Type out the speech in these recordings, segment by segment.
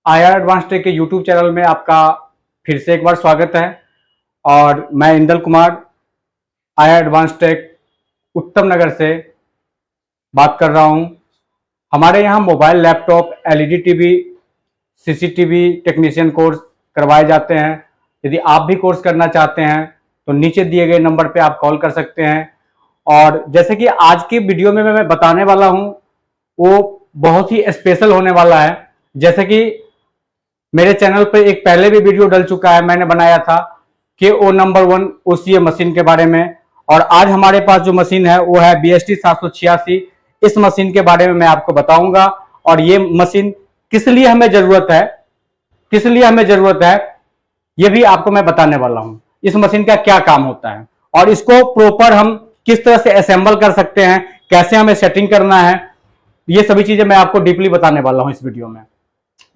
IR advance tech के YouTube channel में आपका फिर से एक बार स्वागत है। और मैं Indal Kumar IR advance tech उत्तम नगर से बात कर रहा हूं। हमारे यहाँ mobile, laptop, LED TV, CCTV technician course करवाए जाते हैं। यदि आप भी कोर्स करना चाहते हैं तो नीचे दिए गए नंबर पे आप कॉल कर सकते हैं। और जैसे कि आज की वीडियो में मैं बताने वाला हूं वो बहुत ही स्पेशल होने वाला है। जैसे कि मेरे चैनल पे एक पहले भी वीडियो डल चुका है, मैंने बनाया था KO नंबर 1 OCA मशीन के बारे में। और आज हमारे पास जो मशीन है वो है BST 786। इस मशीन के बारे में मैं आपको बताऊंगा और ये मशीन किस लिए हमें जरूरत है ये भी आपको मैं बताने वाला हूं। इस मशीन का क्या काम होता है और इसको प्रॉपर हम किस तरह से असेंबल कर सकते हैं, कैसे हमें सेटिंग करना है, ये सभी चीजें मैं आपको डीपली बताने वाला हूं इस वीडियो में।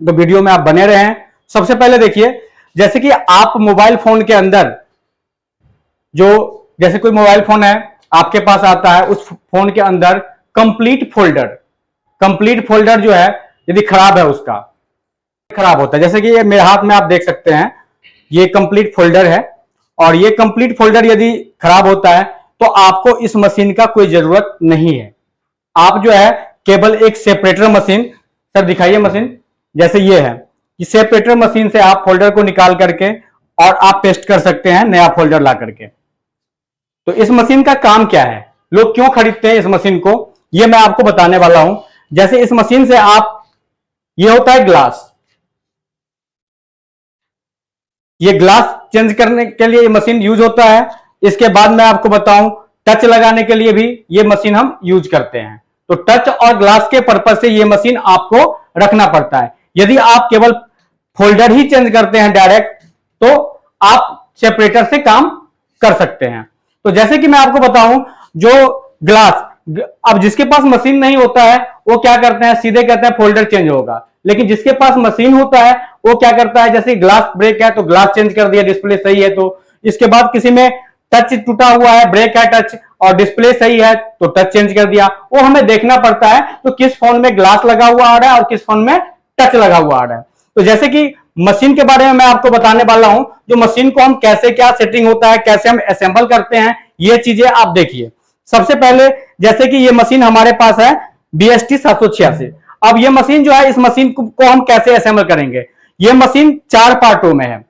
तो वीडियो में आप बने रहें। सबसे पहले देखिए, जैसे कि आप मोबाइल फोन के अंदर जैसे कोई मोबाइल फोन है आपके पास आता है, उस फोन के अंदर कंप्लीट फोल्डर जो है यदि खराब है, उसका खराब होता है। जैसे कि ये मेरे हाथ में आप देख सकते हैं, ये कंप्लीट फोल्डर है और ये कंप्लीट फोल्डर यदि खराब होता है तो आपको इस मशीन का कोई जरूरत नहीं है। आप जो है केवल एक सेपरेटर मशीन, सर दिखाइए मशीन, जैसे ये है, इस सेपरेटर मशीन से आप फोल्डर को निकाल करके और आप पेस्ट कर सकते हैं नया फोल्डर ला करके। तो इस मशीन का काम क्या है, लोग क्यों खरीदते हैं इस मशीन को, ये मैं आपको बताने वाला हूं। जैसे इस मशीन से ये होता है ग्लास, ये ग्लास चेंज करने के लिए ये मशीन यूज होता है। इसके बाद मैं आपको बताऊं, टच लगाने के लिए भी ये मशीन हम यूज करते हैं। तो टच और ग्लास के पर्पज से ये मशीन आपको रखना पड़ता है। यदि आप केवल फोल्डर ही चेंज करते हैं डायरेक्ट, तो आप सेपरेटर से काम कर सकते हैं। तो जैसे कि मैं आपको बताऊं, जो ग्लास, अब जिसके पास मशीन नहीं होता है वो क्या करते हैं, सीधे कहते हैं फोल्डर चेंज होगा। लेकिन जिसके पास मशीन होता है वो क्या करता है, जैसे ग्लास ब्रेक है तो ग्लास चेंज कर दिया, डिस्प्ले सही है तो। इसके बाद किसी में टच टूटा हुआ है, ब्रेक है टच और डिस्प्ले सही है तो टच चेंज कर दिया। वो हमें देखना पड़ता है तो किस फोन में ग्लास लगा हुआ आ रहा है और किस फोन में टच लगा हुआ आ रहा है। तो जैसे कि मशीन के बारे में मैं आपको बताने वाला हूं, जो मशीन को हम कैसे क्या सेटिंग होता है, कैसे हम असेंबल करते हैं, ये चीजें आप देखिए। सबसे पहले जैसे कि ये मशीन हमारे पास है BST 786। अब ये मशीन जो है, इस मशीन को हम कैसे असेंबल करेंगे। ये मशीन 4 पार्टों में है।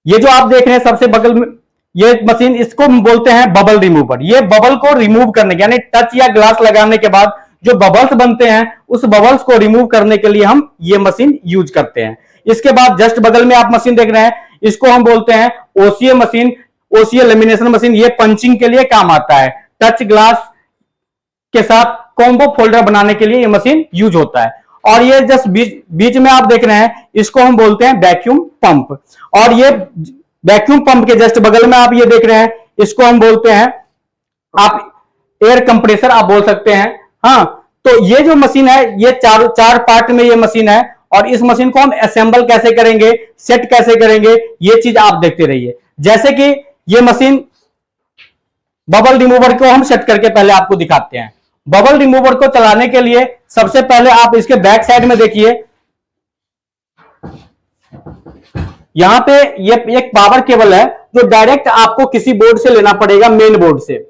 ये जो आप देख रहे हैं सबसे बगल में, ये मशीन, इसको बोलते हैं बबल रिमूवर। ये बबल को रिमूव करने के, यानी टच या ग्लास लगाने के बाद जो बबल्स बनते हैं उस बबल्स को रिमूव करने के लिए हम ये मशीन यूज करते हैं। इसके बाद जस्ट बगल में आप मशीन देख रहे हैं, इसको हम बोलते हैं OCA machine, OCA lamination machine. ये पंचिंग के लिए काम आता है। टच ग्लास के साथ कॉम्बो फोल्डर बनाने के लिए ये मशीन यूज होता है। और ये जस्ट बीच में आप देख रहे हैं, इसको हम बोलते हैं वैक्यूम पंप। और ये वैक्यूम पंप के जस्ट बगल में आप ये देख रहे हैं, इसको हम बोलते हैं, आप एयर कंप्रेसर आप बोल सकते हैं। हाँ, तो ये जो मशीन है, ये चार पार्ट में ये मशीन है। और इस मशीन को हम असेंबल कैसे करेंगे, सेट कैसे करेंगे, ये चीज आप देखते रहिए। जैसे कि ये मशीन, बबल रिमूवर को हम सेट करके पहले आपको दिखाते हैं। बबल रिमूवर को चलाने के लिए सबसे पहले आप इसके बैक साइड में देखिए, यहां पे ये एक पावर केबल है जो डायरेक्ट आपको किसी बोर्ड से लेना पड़ेगा, मेन बोर्ड से।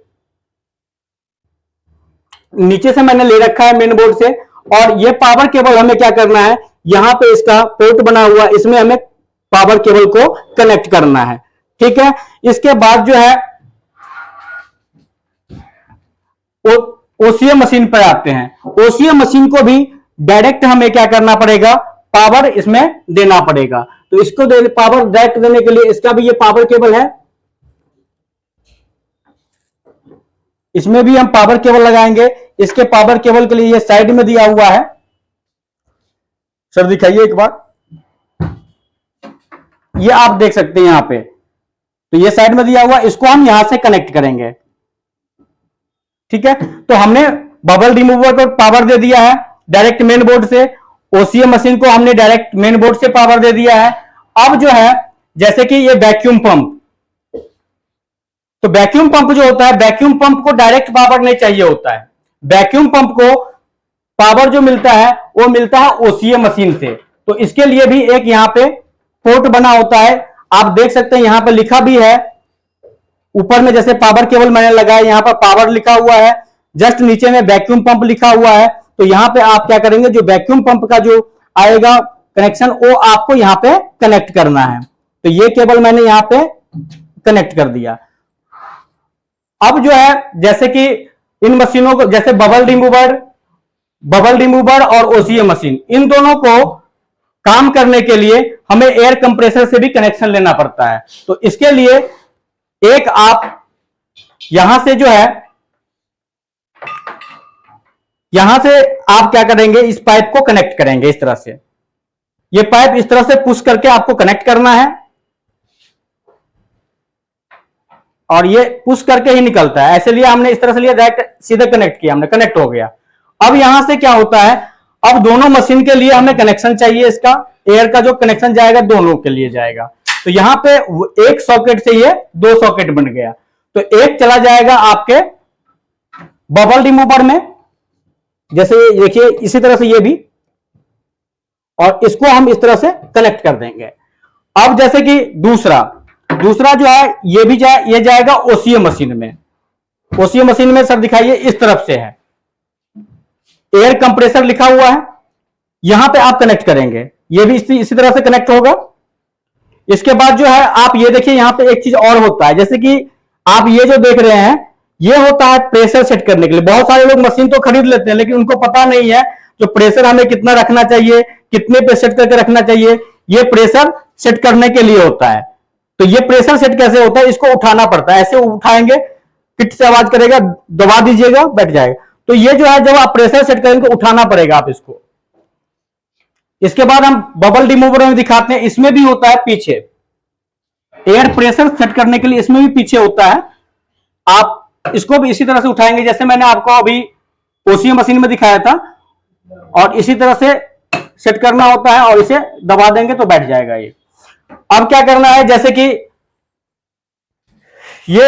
नीचे से मैंने ले रखा है मेन बोर्ड से। और ये पावर केबल हमें क्या करना है, यहां पे इसका पोर्ट बना हुआ, इसमें हमें पावर केबल को कनेक्ट करना है। ठीक है, इसके बाद जो है OCA मशीन पर आते हैं। OCA मशीन को भी डायरेक्ट हमें क्या करना पड़ेगा, पावर इसमें देना पड़ेगा। तो इसको पावर डायरेक्ट देने के लिए इसका भी ये पावर केबल है, इसमें भी हम पावर केबल लगाएंगे। इसके पावर केबल के लिए ये साइड में दिया हुआ है, सर दिखाइए एक बार, ये आप देख सकते हैं यहां पे, तो ये साइड में दिया हुआ, इसको हम यहां से कनेक्ट करेंगे। ठीक है, तो हमने बबल रिमूवर को पावर दे दिया है डायरेक्ट मेन बोर्ड से, OCA मशीन को हमने डायरेक्ट मेन बोर्ड से पावर दे दिया है। अब जो है, जैसे कि ये वैक्यूम पंप, तो वैक्यूम पंप जो होता है, वैक्यूम पंप को डायरेक्ट पावर नहीं चाहिए होता है। वैक्यूम पंप को पावर जो मिलता है वो मिलता है OCA मशीन से। तो इसके लिए भी एक यहाँ पे पोर्ट बना होता है। आप देख सकते हैं यहां पर लिखा भी है ऊपर में, जैसे पावर केबल मैंने लगाया, यहां पर पावर लिखा हुआ है, जस्ट नीचे में वैक्यूम पंप लिखा हुआ है। तो यहां पे आप क्या करेंगे, जो वैक्यूम पंप का जो आएगा कनेक्शन, वो आपको यहां पे कनेक्ट करना है। तो ये केबल मैंने यहां पे कनेक्ट कर दिया। अब जो है जैसे कि इन मशीनों को, जैसे बबल रिमूवर और ओसीए मशीन, इन दोनों को काम करने के लिए हमें एयर कंप्रेसर से भी कनेक्शन लेना पड़ता है। तो इसके लिए एक आप यहां से जो है, यहां से आप क्या करेंगे, इस पाइप को कनेक्ट करेंगे इस तरह से। ये पाइप इस तरह से पुश करके आपको कनेक्ट करना है और ये पुश करके ही निकलता है। ऐसे लिए हमने इस तरह से लिया, डायरेक्ट सीधे कनेक्ट किया हमने, कनेक्ट हो गया। अब यहां से क्या होता है, अब दोनों मशीन के लिए हमें कनेक्शन चाहिए, इसका एयर का जो कनेक्शन जाएगा दोनों के लिए जाएगा। तो यहां पे एक सॉकेट से ये दो सॉकेट बन गया। तो एक चला जाएगा आपके बबल रिमूवर में, जैसे देखिए इसी तरह से ये भी, और इसको हम इस तरह से कनेक्ट कर देंगे। अब जैसे कि दूसरा जो है ये भी ये जाएगा ओसीए मशीन में। ओसीए मशीन में सर दिखाइए, इस तरफ से है, एयर कंप्रेसर लिखा हुआ है, यहां पे आप कनेक्ट करेंगे, ये भी इसी तरह से कनेक्ट होगा। इसके बाद जो है आप ये देखिए, यहां पे एक चीज और होता है, जैसे कि आप ये जो देख रहे हैं, ये होता है प्रेशर सेट करने के लिए। बहुत सारे लोग मशीन तो खरीद लेते हैं, लेकिन उनको पता नहीं है जो प्रेशर हमें कितना रखना चाहिए, कितने पे सेट करके रखना चाहिए, ये प्रेशर सेट करने के लिए होता है। तो ये प्रेशर सेट कैसे होता है, इसको उठाना पड़ता है, ऐसे उठाएंगे, किट से आवाज करेगा, दबा दीजिएगा, बैठ जाएगा। तो ये जो है जब आप प्रेशर सेट करेंगे तो उठाना पड़ेगा आप इसको। इसके बाद हम बबल रिमूवर में दिखाते हैं, इसमें भी होता है पीछे, एयर प्रेशर सेट करने के लिए इसमें भी पीछे होता है। आप इसको भी इसी तरह से उठाएंगे, जैसे मैंने आपको अभी ओसीए मशीन में दिखाया था, और इसी तरह से सेट करना होता है और इसे दबा देंगे तो बैठ जाएगा ये। अब क्या करना है, जैसे कि ये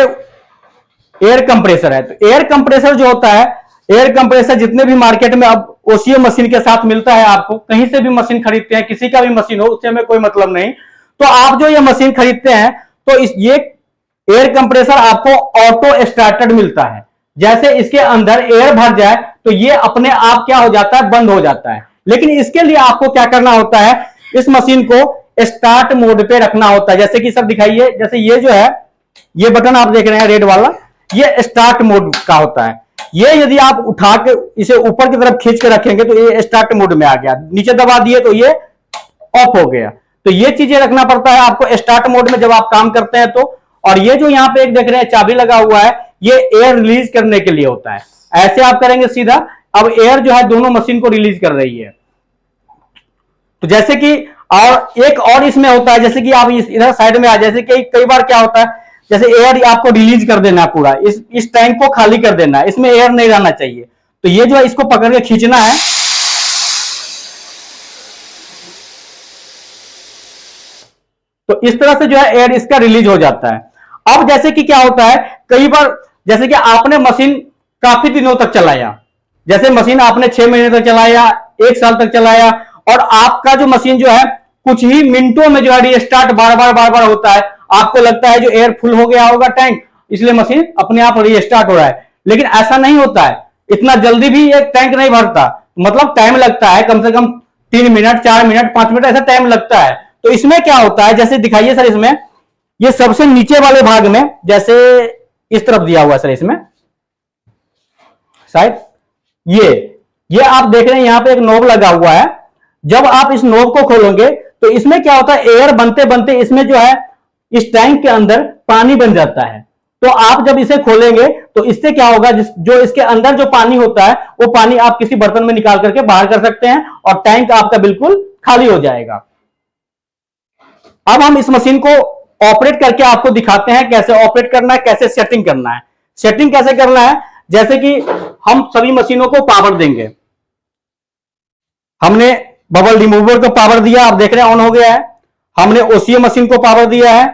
एयर कंप्रेसर है, तो एयर कंप्रेसर जो होता है, एयर कंप्रेसर जितने भी मार्केट में अब ओसीए मशीन के साथ मिलता है, आपको कहीं से भी मशीन खरीदते हैं, किसी का भी मशीन हो, उससे हमें कोई मतलब नहीं। तो आप जो ये मशीन खरीदते हैं, तो ये एयर कंप्रेसर आपको ऑटो स्टार्टेड मिलता है। जैसे इसके अंदर एयर भर जाए तो ये अपने आप क्या हो जाता है, बंद हो जाता है। लेकिन इसके लिए आपको क्या करना होता है, इस मशीन को स्टार्ट मोड पे रखना होता है। जैसे कि सब दिखाइए, जैसे ये जो है, ये बटन आप देख रहे हैं रेड वाला, ये स्टार्ट मोड का होता है। ये यदि आप उठा के इसे ऊपर की तरफ खींच के रखेंगे तो ये स्टार्ट मोड में आ गया, नीचे दबा दिए तो ये ऑफ हो गया। तो ये चीजें रखना पड़ता है आपको स्टार्ट मोड में जब आप काम करते हैं तो। और ये जो यहाँ पे एक देख रहे हैं चाबी लगा हुआ है, ये एयर रिलीज करने के लिए होता है। ऐसे आप करेंगे सीधा, अब एयर जो है दोनों मशीन को रिलीज कर रही है। तो जैसे कि और एक और इसमें होता है, जैसे कि आप इधर साइड में आ, जैसे कि कई बार क्या होता है, जैसे एयर आपको रिलीज कर देना पूरा, इस टैंक को खाली कर देना है, इसमें एयर नहीं रहना चाहिए। तो ये जो है इसको पकड़ के खींचना है, तो इस तरह से जो है एयर इसका रिलीज हो जाता है। अब जैसे कि क्या होता है, कई बार जैसे कि आपने मशीन काफी दिनों तक चलाया, जैसे मशीन आपने 6 महीने तक चलाया, 1 साल तक चलाया, और आपका जो मशीन जो है कुछ ही मिनटों में जो है रिस्टार्ट बार बार होता है। आपको लगता है जो एयर फुल हो गया होगा टैंक, इसलिए मशीन अपने आप रिस्टार्ट हो रहा है, लेकिन ऐसा नहीं होता है। इतना जल्दी भी एक टैंक नहीं भरता, मतलब टाइम लगता है, कम से कम 3 मिनट, 4 मिनट, 5 मिनट ऐसा टाइम लगता है। तो इसमें क्या होता है, जैसे दिखाइए सर, इसमें ये सबसे नीचे वाले भाग में, जैसे इस तरफ दिया हुआ है सर, इसमें शायद ये आप देख रहे हैं यहां पे एक नोब लगा हुआ है। जब आप इस नोब को खोलोगे तो इसमें क्या होता है, एयर बनते बनते इसमें जो है इस टैंक के अंदर पानी बन जाता है। तो आप जब इसे खोलेंगे तो इससे क्या होगा, जो इसके अंदर जो पानी होता है वो पानी आप किसी बर्तन में निकाल करके बाहर कर सकते हैं और टैंक आपका बिल्कुल खाली हो जाएगा। अब हम इस मशीन को ऑपरेट करके आपको दिखाते हैं कैसे ऑपरेट करना है, कैसे सेटिंग करना है। सेटिंग कैसे करना है, जैसे कि हम सभी मशीनों को पावर देंगे। हमने बबल रिमूवर को पावर दिया, आप देख रहे हैं ऑन हो गया है। हमने ओसीए मशीन को पावर दिया है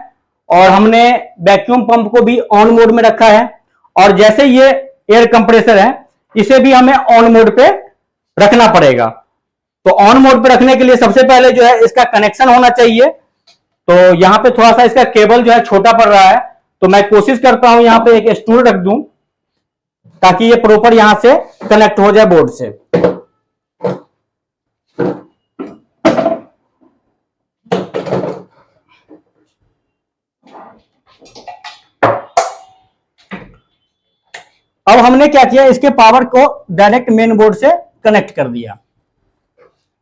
और हमने वैक्यूम पंप को भी ऑन मोड में रखा है। और जैसे ये एयर कंप्रेसर है, इसे भी हमें ऑन मोड पे रखना पड़ेगा। तो ऑन मोड पे रखने के लिए सबसे पहले जो है इसका कनेक्शन होना चाहिए। तो यहां पे थोड़ा सा इसका केबल जो है छोटा पड़ रहा है, तो मैं कोशिश करता हूं यहां पे एक स्टूल रख दूं ताकि ये प्रॉपर यहां से कनेक्ट हो जाए बोर्ड से। अब हमने क्या किया, इसके पावर को डायरेक्ट मेन बोर्ड से कनेक्ट कर दिया।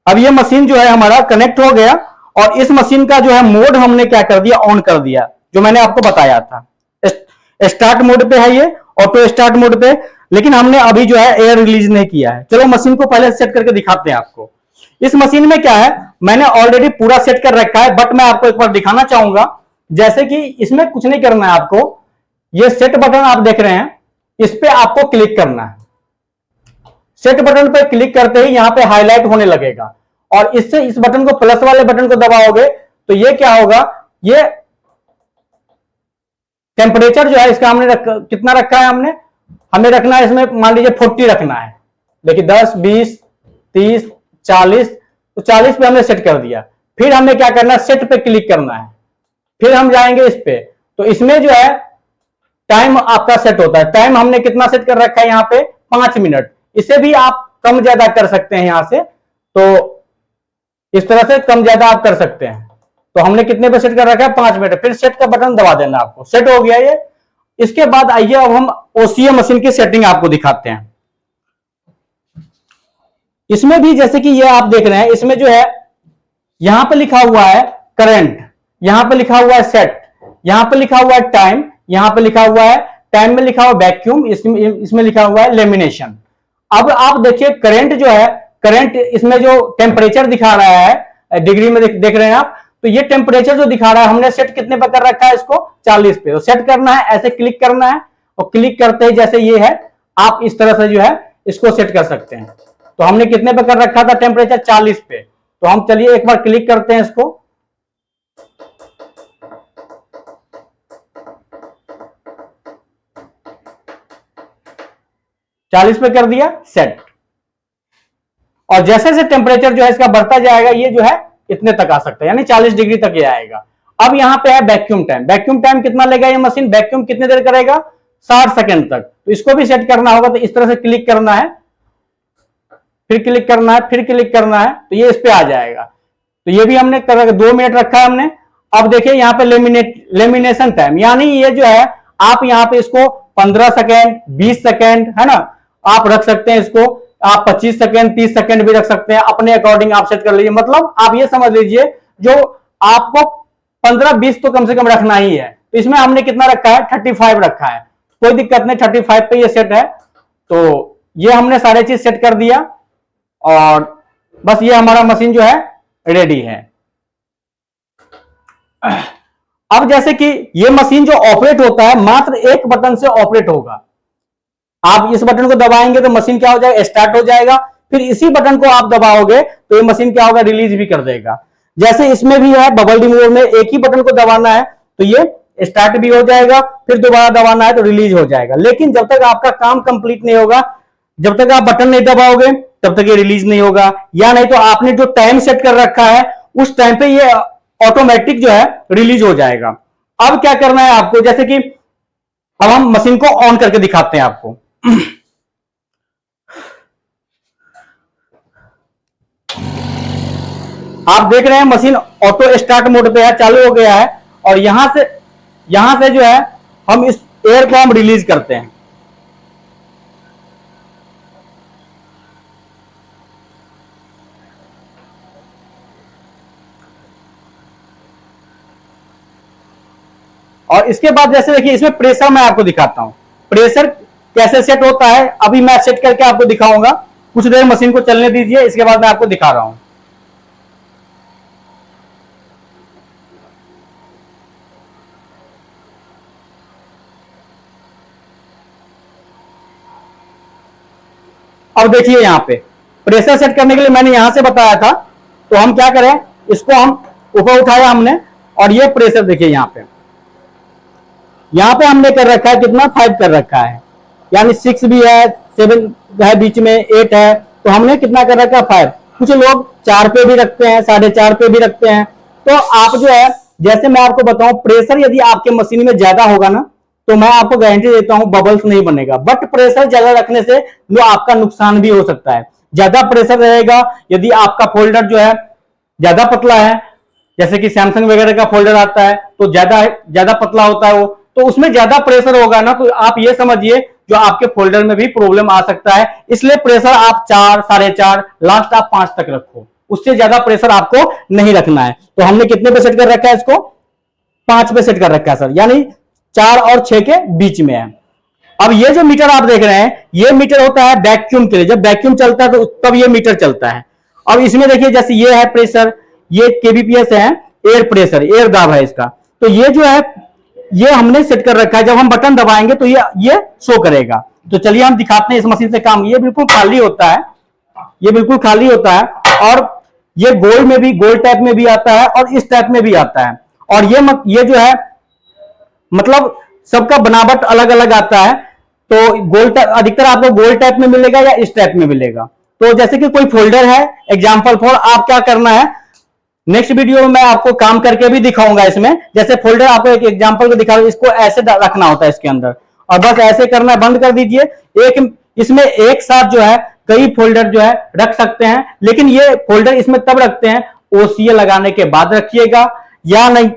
अब ये मशीन जो है हमारा कनेक्ट हो गया और इस मशीन का जो है मोड हमने क्या कर दिया, ऑन कर दिया, जो मैंने आपको बताया था। स्टार्ट मोड पे है ये, ऑटो स्टार्ट मोड पे, लेकिन हमने अभी जो है एयर रिलीज नहीं किया है। चलो मशीन को पहले सेट करके दिखाते हैं आपको। इस मशीन में क्या है, मैंने ऑलरेडी पूरा सेट कर रखा है, बट मैं आपको एक बार दिखाना चाहूंगा। जैसे कि इसमें कुछ नहीं करना है आपको, ये सेट बटन आप देख रहे हैं, इस पे आपको क्लिक करना है। सेट बटन पे क्लिक करते ही यहां पे हाईलाइट होने लगेगा और इससे इस बटन को, प्लस वाले बटन को दबाओगे तो ये क्या होगा, ये टेम्परेचर जो है इसका हमने कितना रखा है, हमें रखना है इसमें, मान लीजिए 40 रखना है। देखिए 10, 20, 30, 40, तो 40 पे हमने सेट कर दिया। फिर हमें क्या करना है, सेट पे क्लिक करना है। फिर हम जाएंगे इस पे, तो इसमें जो है टाइम आपका सेट होता है। टाइम हमने कितना सेट कर रखा है यहाँ पे, 5 मिनट। इसे भी आप कम ज्यादा कर सकते हैं यहां से, तो इस तरह से कम ज्यादा आप कर सकते हैं। तो हमने कितने पे सेट कर रखा है, 5 मिनट। फिर सेट का बटन दबा देना आपको, सेट हो गया ये। इसके बाद आइए अब हम ओसीए मशीन की सेटिंग आपको दिखाते हैं। इसमें भी जैसे कि ये आप देख रहे हैं, इसमें जो है यहां पे लिखा हुआ है करंट, यहां पे लिखा हुआ है सेट, यहां पे लिखा हुआ है टाइम, यहां पे लिखा हुआ है, टाइम में लिखा हुआ है वैक्यूम, इसमें लिखा हुआ है लेमिनेशन। अब आप देखिए करंट जो है, करंट इसमें जो टेम्परेचर दिखा रहा है डिग्री में देख रहे हैं आप, तो ये टेम्परेचर जो दिखा रहा है हमने सेट कितने पे कर रखा है, इसको 40 पे। तो सेट करना है, ऐसे क्लिक करना है और क्लिक करते ही जैसे ये है, आप इस तरह से जो है इसको सेट कर सकते हैं। तो हमने कितने पे कर रखा था टेम्परेचर, 40 पे। तो हम चलिए एक बार क्लिक करते हैं इसको, चालीस पे कर दिया सेट। और जैसे जैसे टेम्परेचर जो है इसका बढ़ता जाएगा, ये जो है इतने तक आ सकता है, यानी 40 डिग्री तक ये आएगा। अब यहां पे है वैक्यूम टाइम। वैक्यूम टाइम कितना लेगा ये मशीन, वैक्यूम कितने देर करेगा, 60 सेकंड तक। तो इसको भी सेट करना होगा, तो इस तरह से क्लिक करना है, फिर क्लिक करना है, फिर क्लिक करना है, तो ये इस पे आ जाएगा। तो ये भी हमने 2 मिनट रखा है हमने। अब देखिए यहाँ पे लेमिनेशन टाइम, यानी ये जो है आप यहाँ पे इसको 15 सेकेंड, 20 सेकेंड है ना, आप रख सकते हैं इसको। आप 25 सेकेंड, 30 सेकेंड भी रख सकते हैं, अपने अकॉर्डिंग आप सेट कर लीजिए। मतलब आप ये समझ लीजिए जो आपको 15-20 तो कम से कम रखना ही है। तो इसमें हमने कितना रखा है, 35 रखा है, कोई दिक्कत नहीं, 35 पे ये सेट है। तो ये हमने सारे चीज सेट कर दिया और बस ये हमारा मशीन जो है रेडी है। अब जैसे कि ये मशीन जो ऑपरेट होता है मात्र एक बटन से ऑपरेट होगा। आप इस बटन को दबाएंगे तो मशीन क्या हो जाएगा, स्टार्ट हो जाएगा। फिर इसी बटन को आप दबाओगे तो ये मशीन क्या होगा, रिलीज भी कर देगा। जैसे इसमें भी है बबल डी मोड में, एक ही बटन को दबाना है तो ये स्टार्ट भी हो जाएगा, फिर दोबारा दबाना है तो रिलीज हो जाएगा। लेकिन जब तक आपका काम कंप्लीट नहीं होगा, जब तक आप बटन नहीं दबाओगे तब तक ये रिलीज नहीं होगा। या नहीं तो आपने जो टाइम सेट कर रखा है उस टाइम पे ये ऑटोमेटिक जो है रिलीज हो जाएगा। अब क्या करना है आपको, जैसे कि अब हम मशीन को ऑन करके दिखाते हैं आपको। आप देख रहे हैं मशीन ऑटो स्टार्ट मोड पे है, चालू हो गया है। और यहां से जो है हम इस एयर को हम रिलीज करते हैं। और इसके बाद जैसे देखिए इसमें प्रेशर मैं आपको दिखाता हूं, प्रेशर कैसे सेट होता है अभी मैं सेट करके आपको दिखाऊंगा। कुछ देर मशीन को चलने दीजिए, इसके बाद मैं आपको दिखा रहा हूं। अब देखिए यहां पे प्रेशर सेट करने के लिए मैंने यहां से बताया था। तो हम क्या करें, इसको हम ऊपर उठाया हमने और ये प्रेशर देखिए यहां पे हमने कर रखा है कितना, 5 कर रखा है, यानी 6 भी है, 7 है, बीच में 8 है। तो हमने कितना कर रखा है, 5। कुछ लोग 4 पे भी रखते हैं, 4.5 पे भी रखते हैं। तो आप जो है, जैसे मैं आपको बताऊं, प्रेशर यदि आपके मशीन में ज्यादा होगा ना, तो मैं आपको गारंटी देता हूं बबल्स नहीं बनेगा। बट प्रेशर ज्यादा रखने से जो आपका नुकसान भी हो सकता है। ज्यादा प्रेशर रहेगा, यदि आपका फोल्डर जो है ज्यादा पतला है, जैसे कि सैमसंग वगैरह का फोल्डर आता है तो ज्यादा ज्यादा पतला होता है वो, तो उसमें ज्यादा प्रेशर होगा ना, तो आप ये समझिए जो आपके फोल्डर में भी प्रॉब्लम आ सकता है। इसलिए प्रेशर आप 4, 4.5, लास्ट आप 5 तक रखो, उससे ज्यादा प्रेशर आपको नहीं रखना है। तो हमने कितने पे सेट कर रखा है इसको? 5 पे सेट कर रखा है सर, यानी 4 और 6 के बीच में है। अब ये जो मीटर आप देख रहे हैं, ये मीटर होता है वैक्यूम के लिए। जब वैक्यूम चलता है तो तब ये मीटर चलता है। अब इसमें देखिए, जैसे ये है प्रेशर, ये केबीपीएस है, एयर प्रेशर, एयर दाब है इसका। तो ये जो है, ये हमने सेट कर रखा है। जब हम बटन दबाएंगे तो ये शो करेगा। तो चलिए हम दिखाते हैं इस मशीन से काम। ये बिल्कुल खाली होता है, ये बिल्कुल खाली होता है, और ये गोल में भी, गोल टाइप में भी आता है और इस टाइप में भी आता है। और ये जो है, मतलब सबका बनावट अलग अलग आता है। तो गोल टाइप अधिकतर आपको गोल टाइप में मिलेगा या इस टाइप में मिलेगा। तो जैसे कि कोई फोल्डर है, एग्जांपल फॉर, आप क्या करना है, नेक्स्ट वीडियो में मैं आपको काम करके भी दिखाऊंगा इसमें। जैसे फोल्डर आपको एक एग्जांपल को दिखा रहा हूं, इसको ऐसे रखना होता है इसके अंदर, और बस ऐसे करना, बंद कर दीजिए। एक इसमें एक साथ जो है कई फोल्डर जो है रख सकते हैं, लेकिन ये फोल्डर इसमें तब रखते हैं ओसीए लगाने के बाद रखिएगा, या नहीं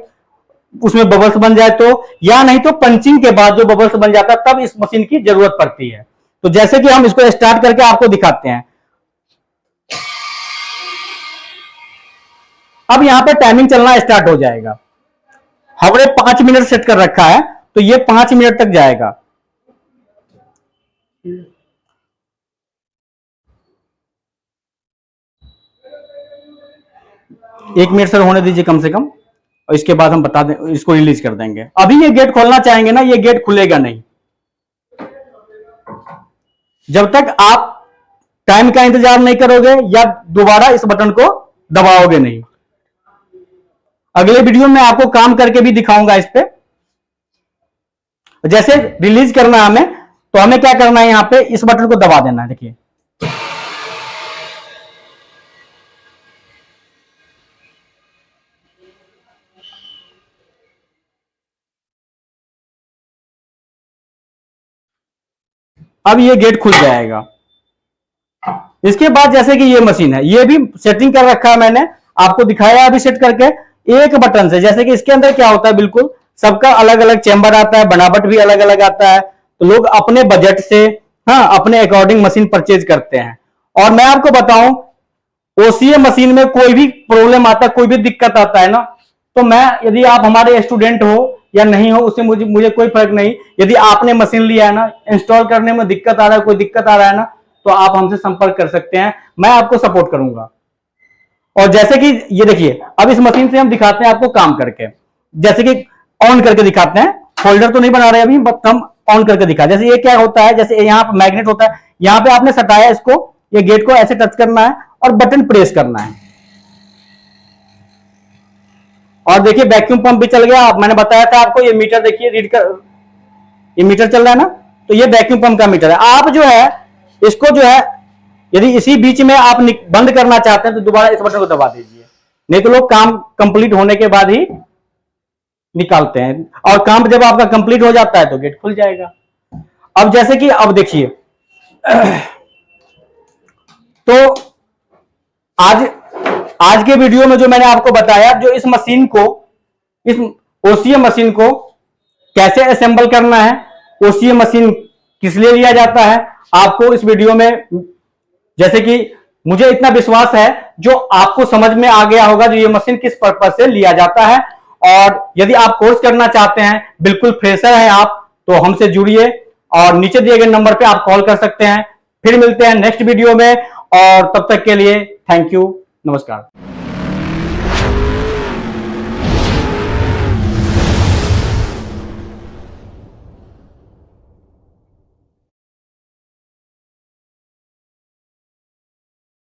उसमें बबल्स बन जाए तो, या नहीं तो पंचिंग के बाद जो बबल्स बन जाता है तब इस मशीन की जरूरत पड़ती है। तो जैसे कि हम इसको स्टार्ट करके आपको दिखाते हैं। अब यहां पे टाइमिंग चलना स्टार्ट हो जाएगा। हमने 5 मिनट सेट कर रखा है, तो ये 5 मिनट तक जाएगा। एक मिनट सर होने दीजिए कम से कम, और इसके बाद हम बता दें, इसको रिलीज कर देंगे। अभी ये गेट खोलना चाहेंगे ना, ये गेट खुलेगा नहीं जब तक आप टाइम का इंतजार नहीं करोगे या दोबारा इस बटन को दबाओगे नहीं। अगले वीडियो में आपको काम करके भी दिखाऊंगा इस पे। जैसे रिलीज करना है हमें, तो हमें क्या करना है, यहां पे इस बटन को दबा देना है। देखिए, अब ये गेट खुल जाएगा। इसके बाद जैसे कि ये मशीन है, ये भी सेटिंग कर रखा है मैंने, आपको दिखाया अभी सेट करके एक बटन से। जैसे कि इसके अंदर क्या होता है, बिल्कुल सबका अलग अलग चेंबर आता है, बनावट भी अलग अलग आता है। तो लोग अपने बजट से, हाँ, अपने अकॉर्डिंग मशीन परचेज करते हैं। और मैं आपको बताऊं, ओसीए मशीन में कोई भी प्रॉब्लम आता है, कोई भी दिक्कत आता है ना, तो मैं, यदि आप हमारे स्टूडेंट हो या नहीं हो, उससे मुझे कोई फर्क नहीं। यदि आपने मशीन लिया है ना, इंस्टॉल करने में दिक्कत आ रहा है, कोई दिक्कत आ रहा है ना, तो आप हमसे संपर्क कर सकते हैं, मैं आपको सपोर्ट करूंगा। और जैसे कि ये देखिए, अब इस मशीन से हम दिखाते हैं आपको काम करके। जैसे कि ऑन करके दिखाते हैं, फोल्डर तो नहीं बना रहे अभी, बट हम ऑन करके दिखा। जैसे ये क्या होता है, जैसे यहाँ पे मैग्नेट होता है, यहाँ पे आपने सटाया इसको, ये गेट को ऐसे टच करना है और बटन प्रेस करना है। और देखिए वैक्यूम पंप भी चल गया। मैंने बताया था आपको, ये मीटर देखिए रीड कर, ये मीटर चल रहा है ना, तो ये वैक्यूम पंप का मीटर है। आप जो है इसको जो है, यदि इसी बीच में आप बंद करना चाहते हैं तो दोबारा इस बटन को दबा दीजिए, नहीं तो लोग काम कंप्लीट होने के बाद ही निकालते हैं। और काम जब आपका कंप्लीट हो जाता है तो गेट खुल जाएगा। अब जैसे कि अब देखिए, तो आज के वीडियो में जो मैंने आपको बताया, जो इस मशीन को, इस ओसीए मशीन को कैसे असेंबल करना है, ओसीए मशीन किस लिए लिया जाता है, आपको इस वीडियो में, जैसे कि मुझे इतना विश्वास है, जो आपको समझ में आ गया होगा, जो ये मशीन किस पर्पज से लिया जाता है। और यदि आप कोर्स करना चाहते हैं, बिल्कुल फ्रेशर हैं आप, तो हमसे जुड़िए और नीचे दिए गए नंबर पे आप कॉल कर सकते हैं। फिर मिलते हैं नेक्स्ट वीडियो में, और तब तक के लिए थैंक यू, नमस्कार।